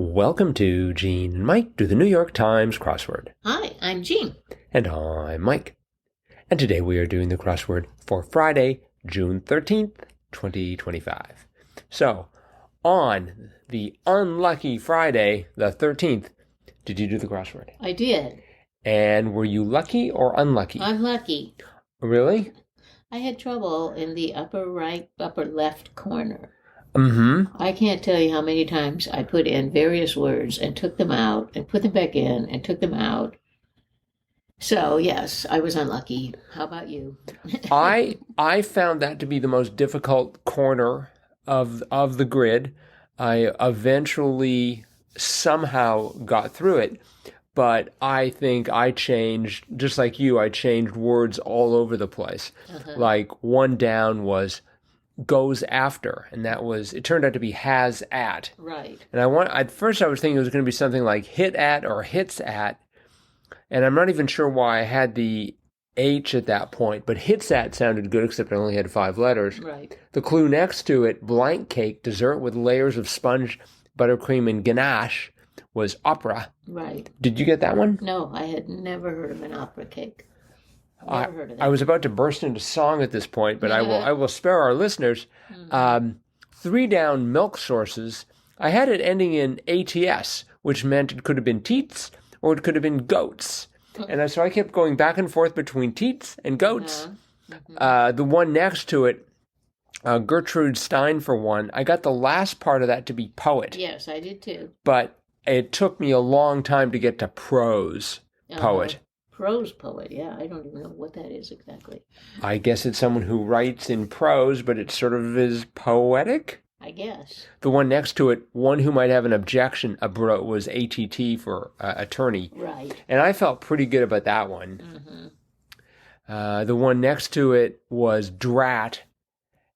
Welcome to Gene and Mike do the New York Times crossword. Hi, I'm Jean. And I'm Mike. And today we are doing the crossword for Friday, June 13th, 2025. So, on the unlucky Friday, the 13th, did you do the crossword? I did. And were you lucky or unlucky? Unlucky. Really? I had trouble in the upper right, upper left corner. Mm-hmm. I can't tell you how many times I put in various words and took them out and put them back in and took them out. So, yes, I was unlucky. How about you? I found that to be the most difficult corner of the grid. I eventually somehow got through it, but I think I changed, just like you, I changed words all over the place. Like one down was goes after, and that was, it turned out to be has at. Right. And at first I was thinking it was going to be something like hit at or hits at, and I'm not even sure why I had the H at that point, but hits at sounded good, except I only had 5 letters. Right. The clue next to it, blank cake, dessert with layers of sponge, buttercream, and ganache, was opera. Right. Did you get that one? No, I had never heard of an opera cake. Never heard of that. I was about to burst into song at this point, but I will spare our listeners. 3 down, milk sources. I had it ending in ATS, which meant it could have been teats or it could have been goats. And so I kept going back and forth between teats and goats. The one next to it, Gertrude Stein for one, I got the last part of that to be poet. Yes, I did too. But it took me a long time to get to prose poet. Prose poet, yeah. I don't even know what that is exactly. I guess it's someone who writes in prose, but it sort of is poetic? I guess. The one next to it, one who might have an objection, was ATT for attorney. Right. And I felt pretty good about that one. The one next to it was drat,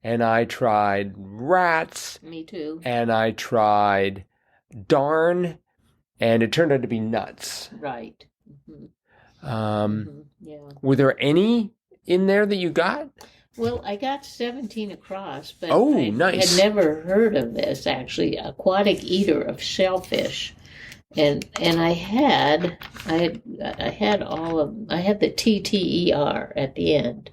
and I tried rats. Me too. And I tried darn, and it turned out to be nuts. Right. Yeah. Were there any in there that you got? Well, I got 17 across, but nice. had never heard of this, actually. Aquatic eater of shellfish. And I had the TTER at the end.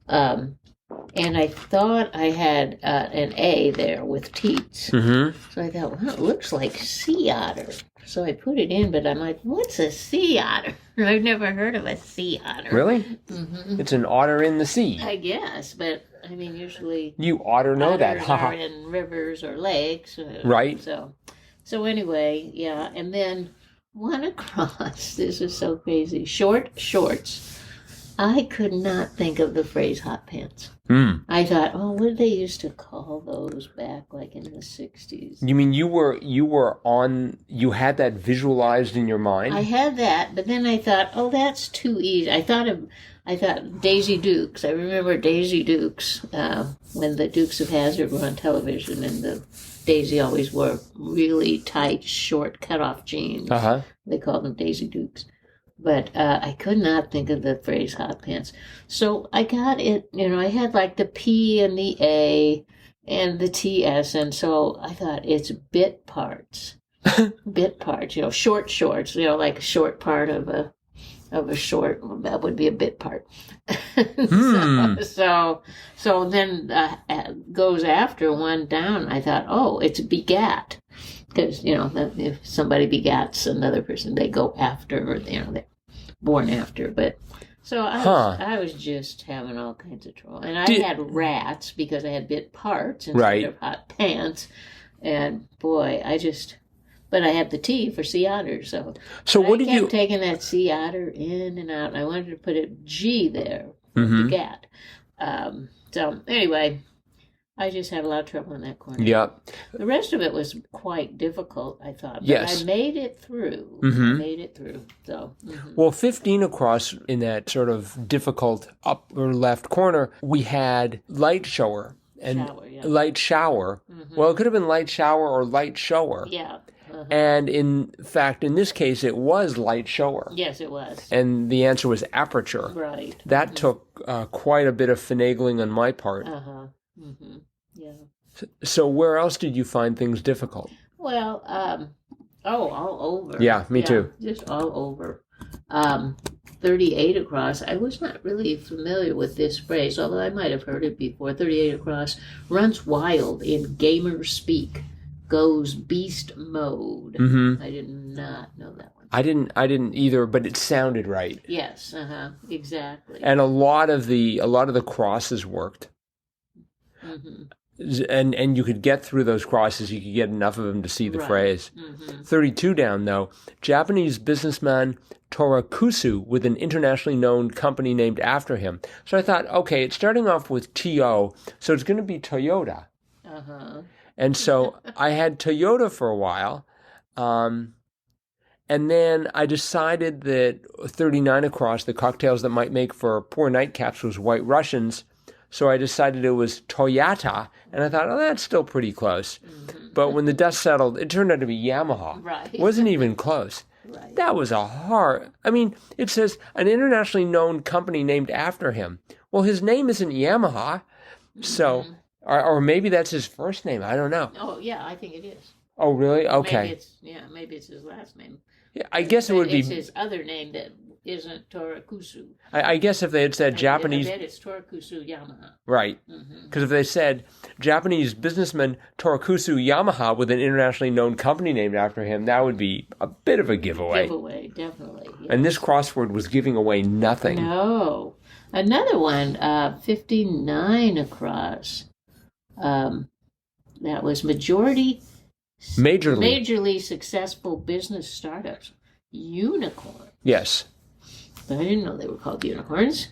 And I thought I had an A there with teats. So I thought, well, it looks like sea otter. So I put it in, but I'm like, what's a sea otter? I've never heard of a sea otter. Really? It's an otter in the sea. I guess, but I mean, usually you ought to know that. Otters are in rivers or lakes. Right. So anyway, yeah. And then one across, this is so crazy, short shorts. I could not think of the phrase hot pants. I thought, what did they used to call those back like in the 60s? You mean you had that visualized in your mind? I had that, but then I thought, that's too easy. I thought Daisy Dukes. I remember Daisy Dukes when the Dukes of Hazzard were on television, and the Daisy always wore really tight, short, cut-off jeans. They called them Daisy Dukes. But I could not think of the phrase hot pants. So I got it, I had like the P and the A and the TS, and so I thought it's bit parts. Bit parts, short shorts, like a short part of a short, that would be a bit part. So then goes after one down. I thought, it's begat. Because, if somebody begats another person, they go after, or, they're born after. But so I was just having all kinds of trouble. And I had rats because I had bit parts instead of hot pants. And boy, but I had the T for sea otter. So what did you... I kept taking that sea otter in and out. And I wanted to put a G there for begat. So anyway... I just had a lot of trouble in that corner. Yeah. The rest of it was quite difficult, I thought. But yes. I made it through. So. Well, 15 across in that sort of difficult upper left corner, we had light shower. And light shower. Well, it could have been light shower or light shower. Yeah. And in fact, in this case, it was light shower. Yes, it was. And the answer was aperture. Right. That took quite a bit of finagling on my part. Yeah. So where else did you find things difficult? Well, Oh, all over. Yeah, me too. Just all over. 38 across. I was not really familiar with this phrase, although I might have heard it before. 38 across runs wild in gamer speak, goes beast mode. Mm-hmm. I did not know that one. I didn't either, but it sounded right. Yes, exactly. And a lot of the crosses worked. Mm-hmm. And you could get through those crosses. You could get enough of them to see the phrase. Mm-hmm. 32 down, though. Japanese businessman Torakusu with an internationally known company named after him. So I thought, okay, it's starting off with T-O, so it's going to be Toyota. Uh-huh. And so I had Toyota for a while. And then I decided that 39 across, the cocktails that might make for poor nightcaps, was White Russians. So I decided it was Toyota, and I thought, oh, that's still pretty close. Mm-hmm. But when the dust settled, it turned out to be Yamaha. Right. It wasn't even close. Right. That was a hard... I mean, it says an internationally known company named after him. Well, his name isn't Yamaha, so... Or maybe that's his first name. I don't know. Oh, yeah, I think it is. Oh, really? Okay. Maybe it's his last name. Yeah, I guess it would be... It's his other name that isn't Torakusu. I guess if they had said Japanese... I bet it's Torakusu Yamaha. Right. Because if they said Japanese businessman Torakusu Yamaha with an internationally known company named after him, that would be a bit of a giveaway. Giveaway, definitely. Yes. And this crossword was giving away nothing. No. Another one, 59 across. That was majorly successful business startups. Unicorn. Yes. But I didn't know they were called unicorns.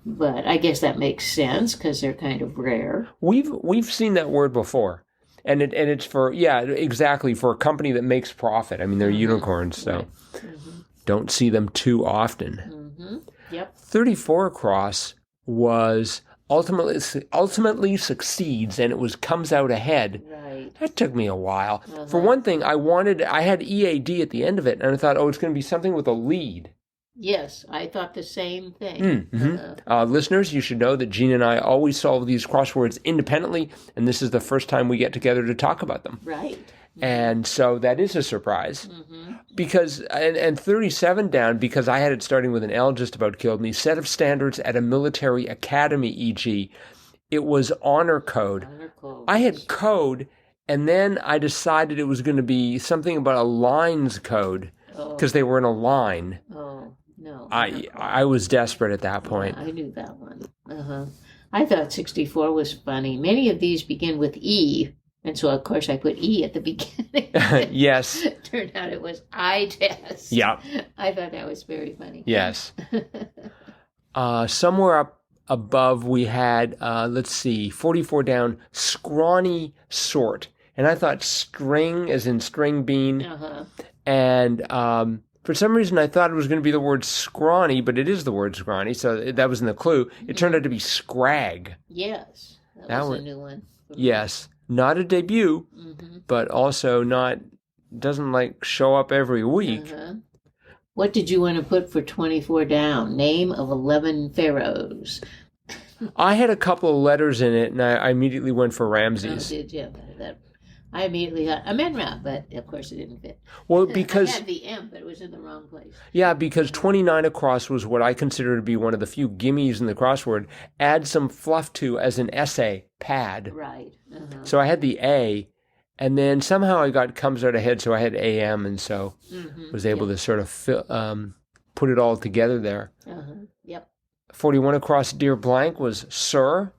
But I guess that makes sense because they're kind of rare. We've seen that word before. And it's for, exactly, for a company that makes profit. I mean, they're unicorns, so don't see them too often. Mm-hmm. Yep. 34 across was ultimately succeeds, and it comes out ahead. Right. That took me a while. For one thing, I had EAD at the end of it, and I thought, it's going to be something with a lead. Yes, I thought the same thing. Mm-hmm. Listeners, you should know that Gene and I always solve these crosswords independently, and this is the first time we get together to talk about them. Right. And so that is a surprise. Because, and 37 down, because I had it starting with an L, just about killed me. Set of standards at a military academy, e.g. It was honor code. I had code, and then I decided it was going to be something about a lines code, because they were in a line. Oh, no. I was desperate at that point. Yeah, I knew that one. I thought 64 was funny. Many of these begin with E. And so, of course, I put E at the beginning. Yes. Turned out it was I-test. Yeah. I thought that was very funny. Yes. Somewhere up above we had, 44 down, scrawny sort. And I thought string as in string bean. And for some reason I thought it was going to be the word scrawny, but it is the word scrawny. So that was in the clue. It turned out to be scrag. Yes. That was a new one. Yes. Not a debut, but also doesn't show up every week. What did you want to put for 24 down? Name of 11 pharaohs. I had a couple of letters in it, and I immediately went for Ramses. Oh, did you? I immediately thought Amenra, but of course it didn't fit. Well, because... I had the M, but it was in the wrong place. Yeah, because 29 across was what I consider to be one of the few gimmies in the crossword. Add some fluff to as an essay pad. Right. So I had the A, and then somehow comes out ahead, so I had AM, and so was able to sort of put it all together there. Yep. 41 across Dear Blank was Sir,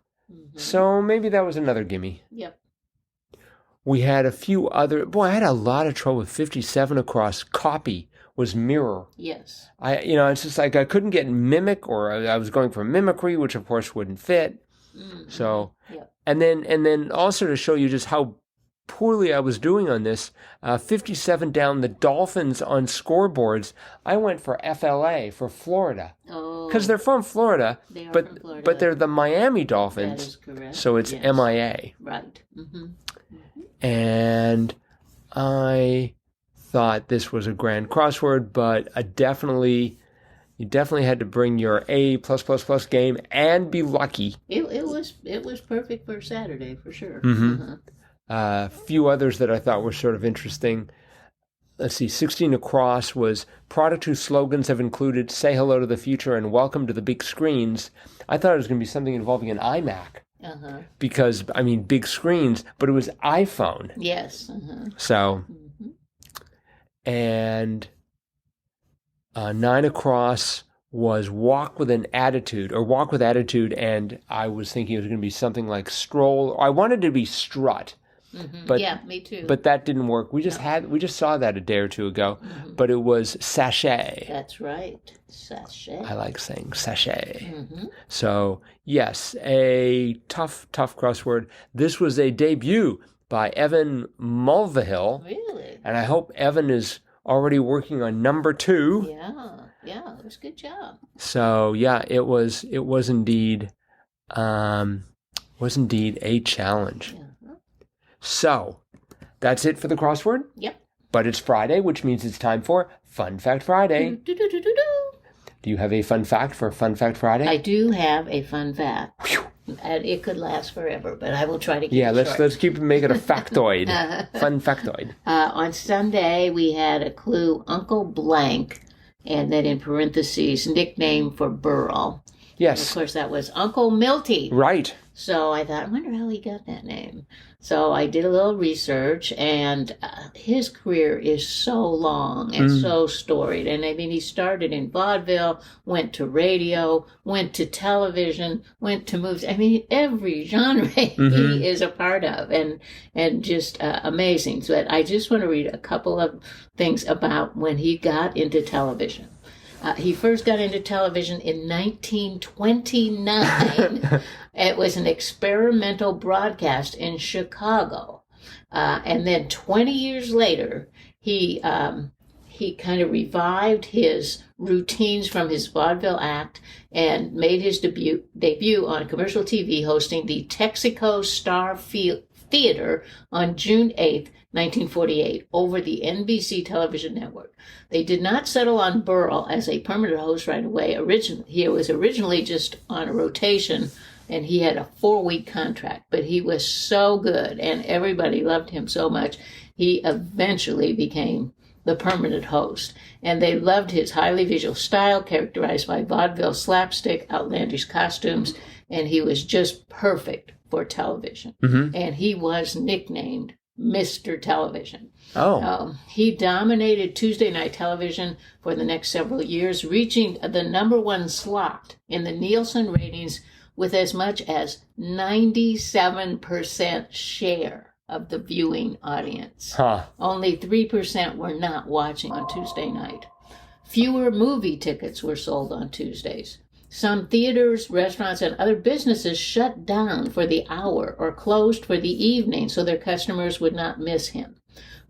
so maybe that was another gimme. Yep. We had a few other... Boy, I had a lot of trouble with 57 across. Copy was mirror. Yes. It's just like I couldn't get mimic, or I was going for mimicry, which of course wouldn't fit. So, and then also to show you just how poorly I was doing on this, 57 down, the Dolphins on scoreboards, I went for FLA, for Florida. Oh. Because they're from Florida, from Florida, but they're the Miami Dolphins. That is correct. So it's MIA. Right. And I thought this was a grand crossword, but you definitely had to bring your A+++ game and be lucky. It was perfect for Saturday for sure. A few others that I thought were sort of interesting. let's see, 16 across was product whose slogans have included "Say hello to the future" and "Welcome to the big screens." I thought it was going to be something involving an iMac. Because, I mean, big screens, but it was iPhone. Yes. So, and 9 across was walk with attitude, and I was thinking it was going to be something like stroll. I wanted it to be strut. But, yeah, me too. But that didn't work. We just saw that a day or two ago. But it was sachet. That's right, sachet. I like saying sachet. So yes, a tough crossword. This was a debut by Evan Mulvihill. Really? And I hope Evan is already working on number 2. Yeah, it was a good job. So yeah, it was indeed a challenge. Yeah. So, that's it for the crossword? Yep. But it's Friday, which means it's time for Fun Fact Friday. Do you have a fun fact for Fun Fact Friday? I do have a fun fact. Whew. And it could last forever, but I will try to keep it short. let's make it a factoid. Fun factoid. On Sunday, we had a clue, Uncle Blank, and then in parentheses, nickname for Burl. Yes. And of course, that was Uncle Milty. Right. So I thought, I wonder how he got that name. So I did a little research, and his career is so long and so storied. And I mean, he started in vaudeville, went to radio, went to television, went to movies. I mean, every genre he is a part of, and just amazing. So I just want to read a couple of things about when he got into television. He first got into television in 1929. It was an experimental broadcast in Chicago. And then 20 years later, he kind of revived his routines from his vaudeville act and made his debut on commercial TV, hosting the Texaco Star Theater on June 8th, 1948, over the NBC television network. They did not settle on Burl as a permanent host right away. He was originally just on a rotation, and he had a 4-week contract, but he was so good, and everybody loved him so much, he eventually became the permanent host. And they loved his highly visual style, characterized by vaudeville slapstick, outlandish costumes, and he was just perfect for television. And he was nicknamed Mr. Television. He dominated Tuesday night television for the next several years, reaching the number 1 slot in the Nielsen ratings with as much as 97% share of the viewing audience. Only 3% were not watching on Tuesday night. Fewer movie tickets were sold on Tuesdays. Some theaters, restaurants, and other businesses shut down for the hour or closed for the evening so their customers would not miss him.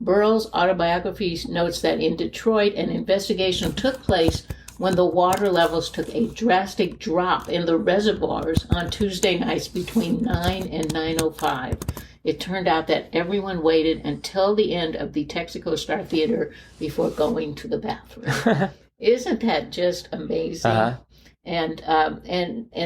Burl's autobiography notes that in Detroit, an investigation took place when the water levels took a drastic drop in the reservoirs on Tuesday nights between 9 and 9:05. It turned out that everyone waited until the end of the Texaco Star Theater before going to the bathroom. Isn't that just amazing? And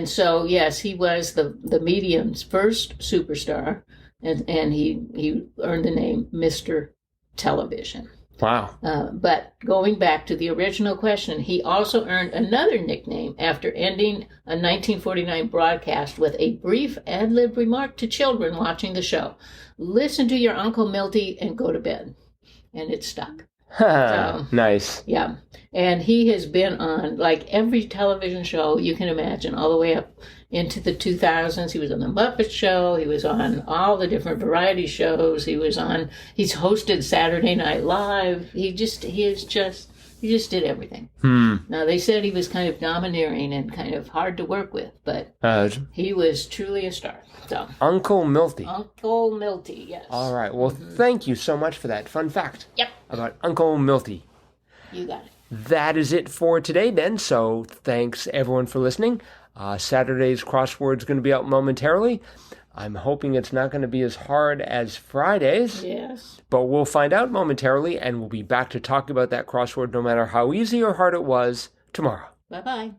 so yes, he was the medium's first superstar, and he earned the name Mr. Television. Wow. But going back to the original question, he also earned another nickname after ending a 1949 broadcast with a brief ad-lib remark to children watching the show: "Listen to your Uncle Milty and go to bed." And it stuck. So, nice. Yeah. And he has been on like every television show you can imagine, all the way up into the 2000s. He was on The Muppet Show. He was on all the different variety shows. He's hosted Saturday Night Live. He just did everything. Now, they said he was kind of domineering and kind of hard to work with, but he was truly a star. So, Uncle Milty. Uncle Milty, yes. All right. Well, thank you so much for that fun fact. Yep. About Uncle Milty. You got it. That is it for today, then. So thanks, everyone, for listening. Saturday's crossword is going to be out momentarily. I'm hoping it's not going to be as hard as Friday's. Yes. But we'll find out momentarily, and we'll be back to talk about that crossword no matter how easy or hard it was tomorrow. Bye-bye.